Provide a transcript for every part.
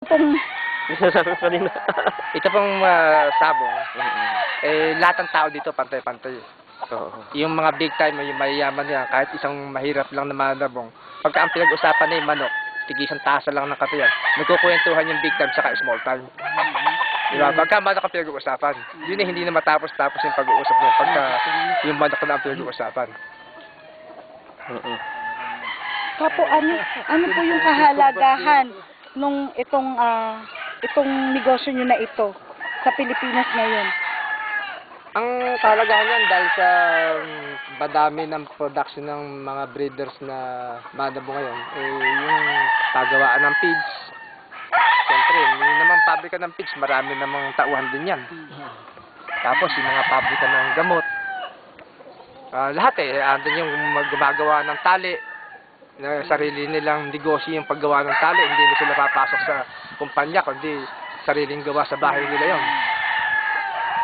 pong... Sinasabi ko kanina. Ito pong sabong, lahat ng tao dito pantay-pantay. Oo. Yung mga big time, yung mayayaman yan, kahit isang mahirap lang na manabong, pagka ang pinag-usapan na yung manok, tig-isang tasa lang ng katayan, nagkukwentuhan yung big time saka small time. Diba? Pagka manok ang pinag-uusapan, yun hindi na matapos-tapos yung pag-uusap mo, pagka yung manok na ang pinag-uusapan. Kapo, ano po yung kahalagahan nung itong negosyo nyo na ito sa Pilipinas ngayon? Ang kahalagahan yan dahil sa madami ng production ng mga breeders na manabo ngayon, yung pagawaan ng pigs. Siyempre, yung naman pabrika ng pigs, marami namang tauhan din yan. Tapos yung mga pabrika ng gamot. Lahat andun yung gumagawa ng tali. Na sarili nilang negosyo yung paggawa ng tali, hindi na sila papasok sa kumpanya, kundi sariling gawa sa bahay nila yon.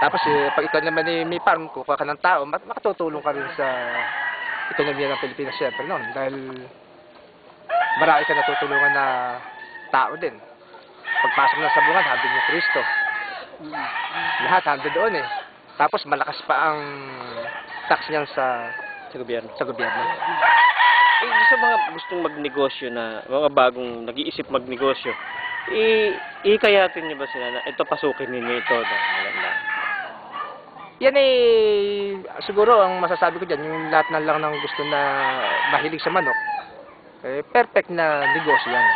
Tapos pag ikaw naman may farm, kukuha ka ng tao, makatutulong ka rin sa ekonomiya ng Pilipinas syempre noon. Dahil marami ka natutulungan na tao din. Pagpasok ng sabungan, handin yung Kristo. Lahat handin doon Tapos malakas pa ang tax niyan sa gobyerno. Sa mga gustong magnegosyo na, mga bagong nag-iisip magnegosyo, ikayatin niyo ba sila na ito pasukin ninyo ito? Yan siguro ang masasabi ko dyan, yung lahat na lang ng gusto na mahilig sa manok, perfect na negosyo yan.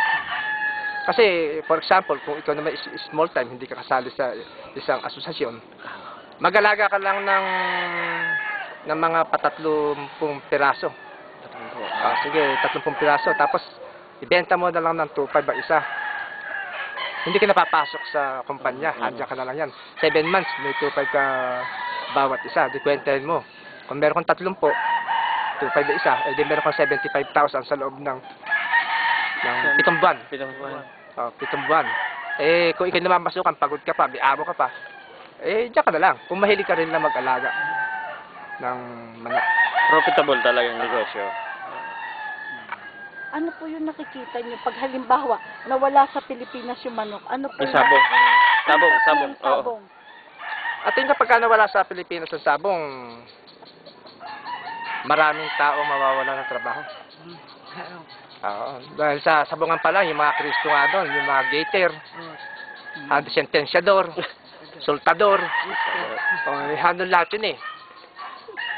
Kasi, for example, kung ikaw naman small time, hindi ka kasali sa isang asosasyon, mag-alaga ka lang ng mga 30 piraso. Sige, 30 piraso. Tapos, ibenta mo na lang ng 2.5 ang isa. Hindi ka napapasok sa kumpanya. Hadya ka na lang yan. 7 months, may 2.5 ka bawat isa. Di kwentahin mo. Kung meron kang 30, 2.5 ang isa, di meron kang 75,000 sa loob ng 7 buwan. 7 buwan. Kung ikaw namamasukan, pagod ka pa, may amo ka pa, diyan ka na lang. Kung mahilig ka rin na mag-alaga ng manok. Profitable talagang negosyo. Ano po yung nakikita nyo pag halimbawa nawala sa Pilipinas yung manok? Ano po yung sabong? Sabong. Oo. At yung kapag nawala sa Pilipinas ang sabong, maraming tao mawawala ng trabaho. Dahil sa sabungan pa lang, yung mga Kristo nga doon, yung mga gaiter, sentensyador, sultador, handon lahat yun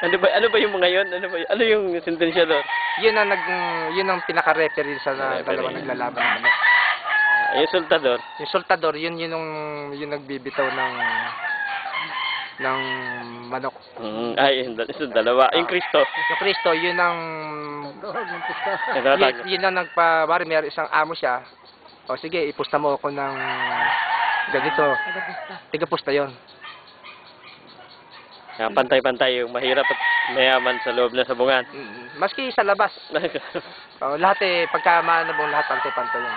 Ano ba yung mga yun? Ano yung sentensyador? Yun ang pinaka-referee sa dalawang naglalaban ng manok. Yung sultador? Yung sultador, yun nagbibitaw ng manok. Yung dalawa. Yung Kristo? Yung Kristo, yun ang bari may isang amo siya. O sige, ipusta mo ako ng ganito. Tigapusta yun. Pantay-pantay yung mahirap at mayaman sa loob na sabungan. Maski sa labas. Lahat pagka manabong lahat pantay-pantay yun.